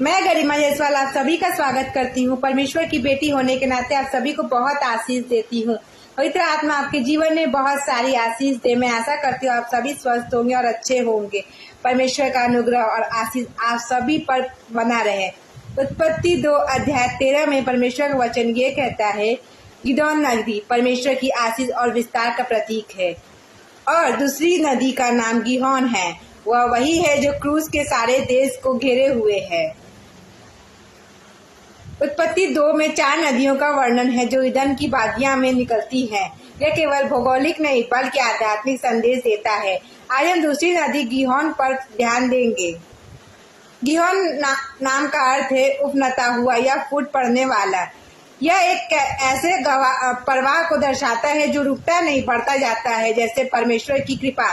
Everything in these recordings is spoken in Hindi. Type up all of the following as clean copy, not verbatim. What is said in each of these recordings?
मैं गरिमा जायसवाल आप सभी का स्वागत करती हूँ। परमेश्वर की बेटी होने के नाते आप सभी को बहुत आशीष देती हूँ। पवित्र आत्मा आपके जीवन में बहुत सारी आशीष दे। मैं आशा करती हूँ आप सभी स्वस्थ होंगे और अच्छे होंगे। परमेश्वर का अनुग्रह और आशीष आप सभी पर बना रहे। उत्पत्ति 2:13 में परमेश्वर का वचन ये कहता है, गिदोन नदी परमेश्वर की आशीष और विस्तार का प्रतीक है और दूसरी नदी का नाम गिहोन है। वह वही है जो क्रूस के सारे देश को घेरे हुए है। उत्पत्ति 2 में 4 नदियों का वर्णन है जो ईदन की वादियां में निकलती हैं। यह केवल भौगोलिक नहीं बल्कि आध्यात्मिक संदेश देता है। आज हम दूसरी नदी गिहोन पर ध्यान देंगे। गिहोन नाम का अर्थ है उपनता हुआ या फूट पड़ने वाला। यह एक ऐसे प्रवाह को दर्शाता है जो रुकता नहीं, बढ़ता जाता है जैसे परमेश्वर की कृपा।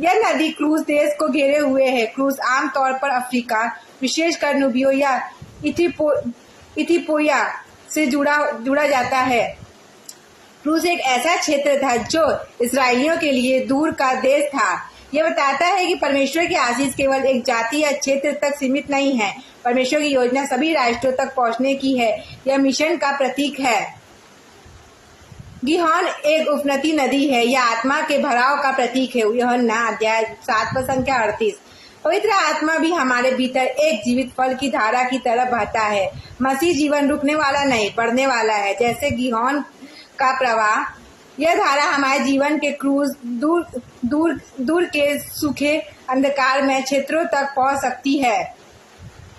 यह नदी क्रूस देश को घेरे हुए है। क्रूस आमतौर पर अफ्रीका, विशेषकर नुबियो या इथियोपिया से जुड़ा जाता है। क्रूस एक ऐसा क्षेत्र था जो इस्राएलियों के लिए दूर का देश था। यह बताता है कि परमेश्वर की आशीष केवल एक जाति या क्षेत्र तक सीमित नहीं है। परमेश्वर की योजना सभी राष्ट्रों तक पहुंचने की है। यह मिशन का प्रतीक है। गिहोन एक उफनती नदी है। यह आत्मा के भराव का प्रतीक है। यूहन्ना अध्याय 7 संख्या 38। पवित्र आत्मा भी हमारे भीतर एक जीवित फल की धारा की तरह बहता है। मसीह जीवन रुकने वाला नहीं, बढ़ने वाला है। जैसे गिहोन का प्रवाह, यह धारा हमारे जीवन के क्रूज दूर के सूखे अंधकार में क्षेत्रों तक पहुंच सकती है।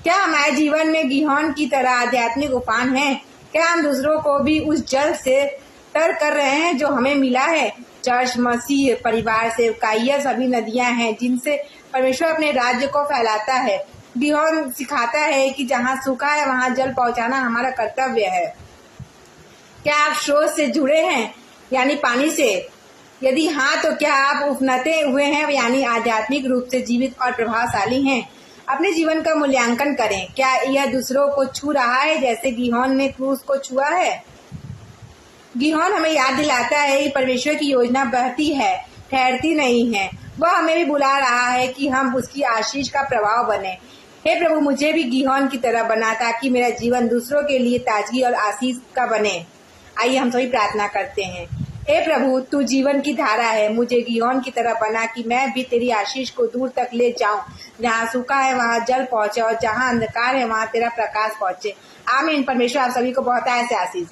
क्या हमारे जीवन में गिहोन की तरह आध्यात्मिक उफान है? क्या हम दूसरों को भी उस जल से तर कर रहे हैं जो हमें मिला है? चर्च, मसीह, परिवार, सेवकाई, यह सभी नदियां हैं जिनसे परमेश्वर अपने राज्य को फैलाता है। गिहोन सिखाता है कि जहाँ सूखा है वहाँ जल पहुँचाना हमारा कर्तव्य है। क्या आप स्रोत से जुड़े हैं, यानी पानी से? यदि हाँ, तो क्या आप उफनते हुए हैं, यानी आध्यात्मिक रूप से जीवित और प्रभावशाली हैं? अपने जीवन का मूल्यांकन करें। क्या यह दूसरों को छू रहा है जैसे गिहोन ने क्रूस को छुआ है? गिहोन हमें याद दिलाता है कि परमेश्वर की योजना बहती है, ठहरती नहीं है। वह हमें भी बुला रहा है कि हम उसकी आशीष का प्रभाव बने। हे प्रभु, मुझे भी गिहोन की तरह बना ताकि मेरा जीवन दूसरों के लिए ताजगी और आशीष का बने। आइए हम सभी प्रार्थना करते हैं। हे प्रभु, तू जीवन की धारा है। मुझे गिहोन की तरह बना कि मैं भी तेरी आशीष को दूर तक ले जाऊं। जहाँ सूखा है वहाँ जल पहुंचे और जहाँ अंधकार है वहाँ तेरा प्रकाश पहुंचे। आमीन। परमेश्वर आप सभी को बहुत ऐसे आशीष